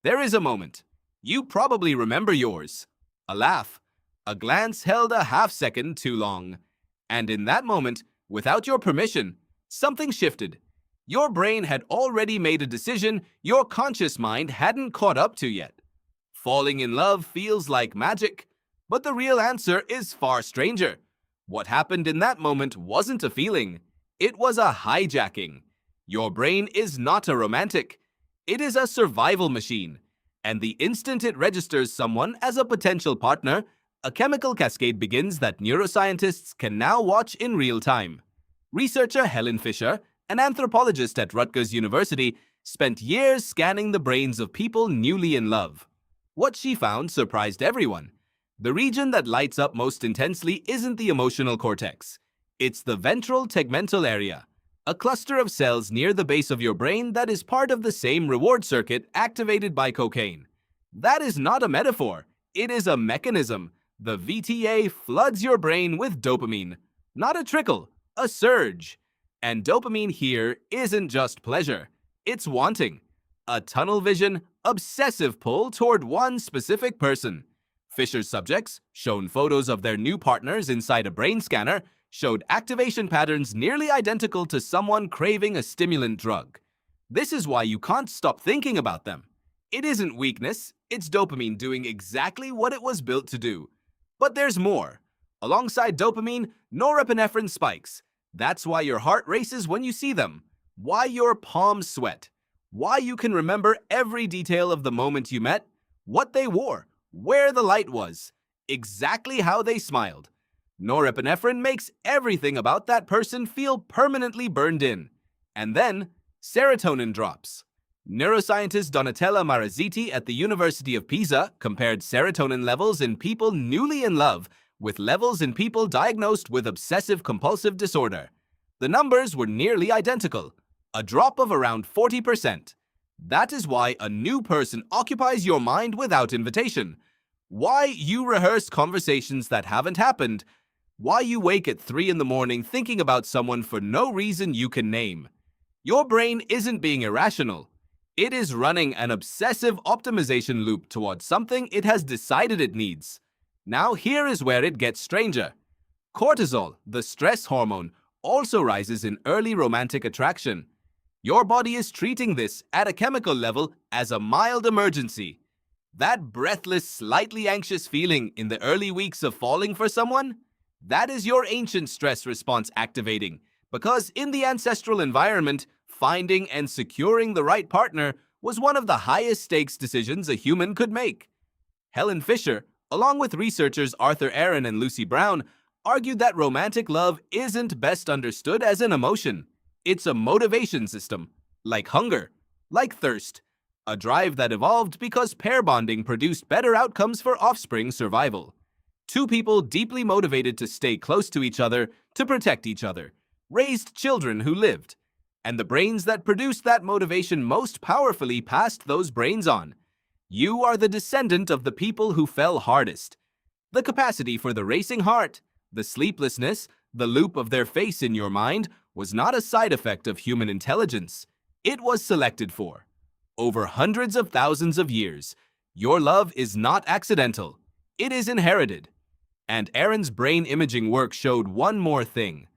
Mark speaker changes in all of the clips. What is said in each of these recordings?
Speaker 1: There is a moment. You probably remember yours. A laugh. A glance held a half second too long. And in that moment, without your permission, something shifted. Your brain had already made a decision your conscious mind hadn't caught up to yet. Falling in love feels like magic, but the real answer is far stranger. What happened in that moment wasn't a feeling. It was a hijacking. Your brain is not a romantic. It is a survival machine. And the instant it registers someone as a potential partner, a chemical cascade begins that neuroscientists can now watch in real time. Researcher Helen Fisher, an anthropologist at Rutgers University, spent years scanning the brains of people newly in love. What she found surprised everyone. The region that lights up most intensely isn't the emotional cortex. It's the ventral tegmental area, a cluster of cells near the base of your brain that is part of the same reward circuit activated by cocaine. That is not a metaphor. It is a mechanism. The VTA floods your brain with dopamine. Not a trickle, a surge. And dopamine here isn't just pleasure. It's wanting. A tunnel vision, obsessive pull toward one specific person. Fisher's subjects, shown photos of their new partners inside a brain scanner, showed activation patterns nearly identical to someone craving a stimulant drug. This is why you can't stop thinking about them. It isn't weakness, it's dopamine doing exactly what it was built to do. But there's more. Alongside dopamine, norepinephrine spikes. That's why your heart races when you see them. Why your palms sweat. Why you can remember every detail of the moment you met, what they wore, where the light was, exactly how they smiled. Norepinephrine makes everything about that person feel permanently burned in. And then, serotonin drops. Neuroscientist Donatella Marazziti at the University of Pisa compared serotonin levels in people newly in love with levels in people diagnosed with obsessive-compulsive disorder. The numbers were nearly identical, a drop of around 40%. That is why a new person occupies your mind without invitation. Why you rehearse conversations that haven't happened. Why you wake at 3 in the morning thinking about someone for no reason you can name. Your brain isn't being irrational. It is running an obsessive optimization loop towards something it has decided it needs. Now here is where it gets stranger. Cortisol, the stress hormone, also rises in early romantic attraction. Your body is treating this at a chemical level as a mild emergency. That breathless, slightly anxious feeling in the early weeks of falling for someone? That is your ancient stress response activating, because in the ancestral environment, finding and securing the right partner was one of the highest stakes decisions a human could make. Helen Fisher, along with researchers Arthur Aaron and Lucy Brown, argued that romantic love isn't best understood as an emotion. It's a motivation system, like hunger, like thirst, a drive that evolved because pair bonding produced better outcomes for offspring survival. Two people deeply motivated to stay close to each other, to protect each other, raised children who lived. And the brains that produced that motivation most powerfully passed those brains on. You are the descendant of the people who fell hardest. The capacity for the racing heart, the sleeplessness, the loop of their face in your mind was not a side effect of human intelligence. It was selected for. Over hundreds of thousands of years, your love is not accidental. It is inherited. And Aaron's brain imaging work showed one more thing.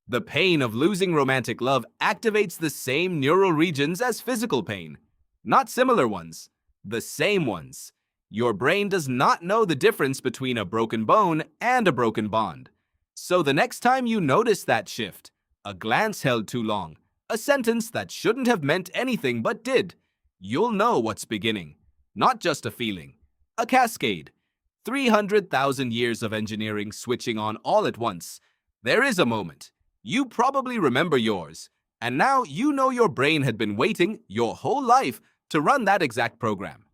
Speaker 1: The pain of losing romantic love activates the same neural regions as physical pain. Not similar ones, the same ones. Your brain does not know the difference between a broken bone and a broken bond. So the next time you notice that shift, a glance held too long, a sentence that shouldn't have meant anything but did, you'll know what's beginning. Not just a feeling, a cascade. 300,000 years of engineering switching on all at once. There is a moment. You probably remember yours, and now you know your brain had been waiting your whole life to run that exact program.